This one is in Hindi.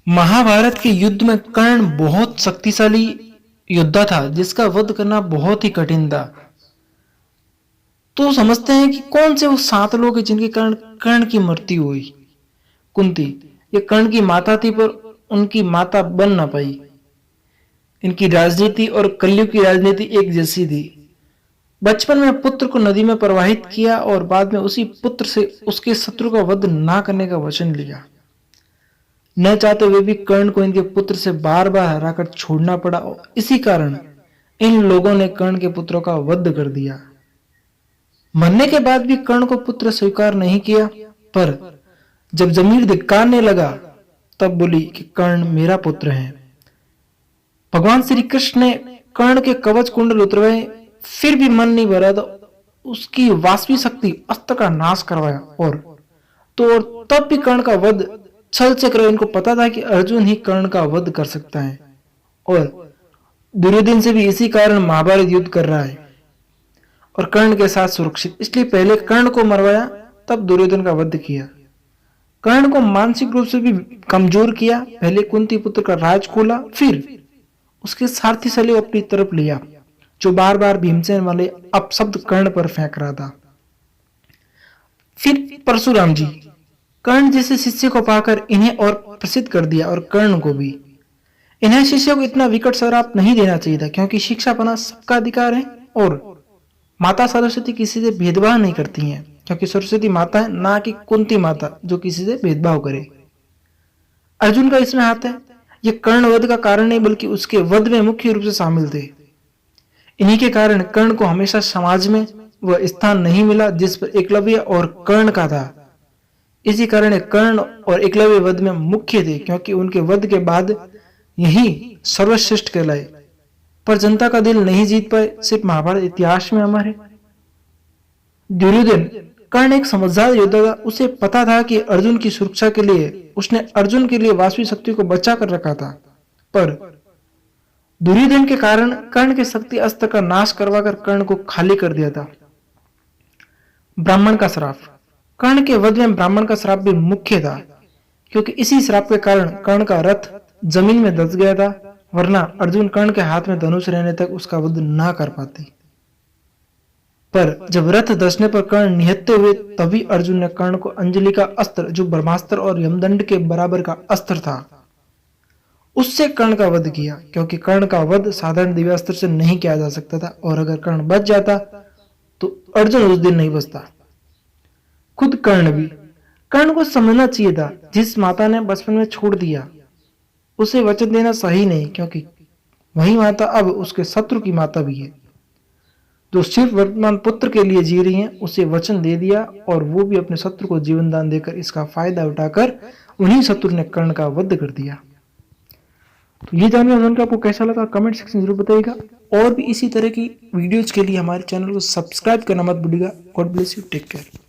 महाभारत के युद्ध में कर्ण बहुत शक्तिशाली योद्धा था जिसका वध करना बहुत ही कठिन था। तो समझते हैं कि कौन से वो 7 लोग हैं जिनके कारण कर्ण की मृत्यु हुई। कुंती ये कर्ण की माता थी पर उनकी माता बन ना पाई। इनकी राजनीति और कलयुग की राजनीति एक जैसी थी। बचपन में पुत्र को नदी में प्रवाहित किया और बाद में उसी पुत्र से उसके शत्रु का वध ना करने का वचन लिया। न चाहते हुए भी कर्ण को इनके पुत्र से बार बार हराकर छोड़ना पड़ा और इसी कारण इन लोगों ने कर्ण के पुत्रों का वध कर दिया। मरने के बाद भी कर्ण को पुत्र स्वीकार नहीं किया, पर जब जमीर धिक्कारने लगा तब बोली कि कर्ण मेरा पुत्र है। भगवान श्री कृष्ण ने कर्ण के कवच कुंडल उतरवाए, फिर भी मन नहीं भरा तो उसकी वासवी शक्ति अस्त्र का नाश करवाया और तब भी कर्ण का वध छल चक्र। इनको पता था कि अर्जुन ही कर्ण का वध कर सकता है और दुर्योधन से भी इसी कारण महाभारत युद्ध कर रहा है और कर्ण के साथ सुरक्षित, इसलिए पहले कर्ण को मरवाया तब दुर्योधन का वध किया। कर्ण को मानसिक रूप से भी कमजोर किया। पहले कुंती पुत्र का राज खोला, फिर उसके सारथी शल्य अपनी तरफ लिया जो बार बार भीमसेन वाले अपशब्द कर्ण पर फेंक रहा था। फिर परशुराम जी कर्ण जैसे शिष्य को पाकर इन्हें और प्रसिद्ध कर दिया और कर्ण को भी। इन्हें शिष्य को इतना विकट श्राप नहीं देना चाहिए था क्योंकि शिक्षा पाना सबका अधिकार है और माता सरस्वती किसी से भेदभाव नहीं करती हैं क्योंकि सरस्वती माता है, ना कि कुंती माता जो किसी से भेदभाव करे। अर्जुन का इसमें हाथ है। यह कर्ण वध का कारण नहीं बल्कि उसके वध में मुख्य रूप से शामिल थे। इन्हीं के कारण कर्ण को हमेशा समाज में वह स्थान नहीं मिला जिस पर एकलव्य और कर्ण का था। इसी कारण कर्ण और एकलव्य वध में मुख्य थे क्योंकि उनके वध के बाद यही सर्वश्रेष्ठ कहलाए, पर जनता का दिल नहीं जीत पाए, सिर्फ महाभारत इतिहास में अमर है। दुर्योधन कर्ण एक समझदार योद्धा था। उसे पता था कि अर्जुन की सुरक्षा के लिए उसने अर्जुन के लिए वासवी शक्ति को बचा कर रखा था, पर दुर्योधन के कारण कर्ण के शक्ति अस्त्र का नाश करवाकर कर्ण को खाली कर दिया था। ब्राह्मण का श्राप कर्ण के वध में ब्राह्मण का श्राप भी मुख्य था क्योंकि इसी श्राप के कारण कर्ण का रथ जमीन में धंस गया था, वरना अर्जुन कर्ण के हाथ में धनुष रहने तक उसका वध ना कर पाते। पर जब रथ धंसने पर कर्ण निहत्ते हुए तभी अर्जुन ने कर्ण को अंजलि का अस्त्र जो ब्रह्मास्त्र और यमदंड के बराबर का अस्त्र था उससे कर्ण का वध किया क्योंकि कर्ण का वध साधारण दिव्यास्त्र से नहीं किया जा सकता था और अगर कर्ण बच जाता तो अर्जुन उस दिन नहीं बचता। खुद कर्ण को समझना चाहिए था जिस माता ने बचपन में छोड़ दिया उसे वचन देना सही नहीं क्योंकि वही माता अब उसके शत्रु की माता भी है। जो सिर्फ वर्तमान पुत्र के लिए जी रही है उसे वचन दे दिया और वो भी अपने शत्रु को जीवन दान देकर इसका फायदा उठाकर उन्हीं शत्रु ने कर्ण का वध कर दिया। तो ये जानकर आपको कैसा लगा कमेंट सेक्शन में जरूर बताइएगा और भी इसी तरह की वीडियोज के लिए हमारे चैनल को सब्सक्राइब करना मत भूलिएगा। God bless you, take care.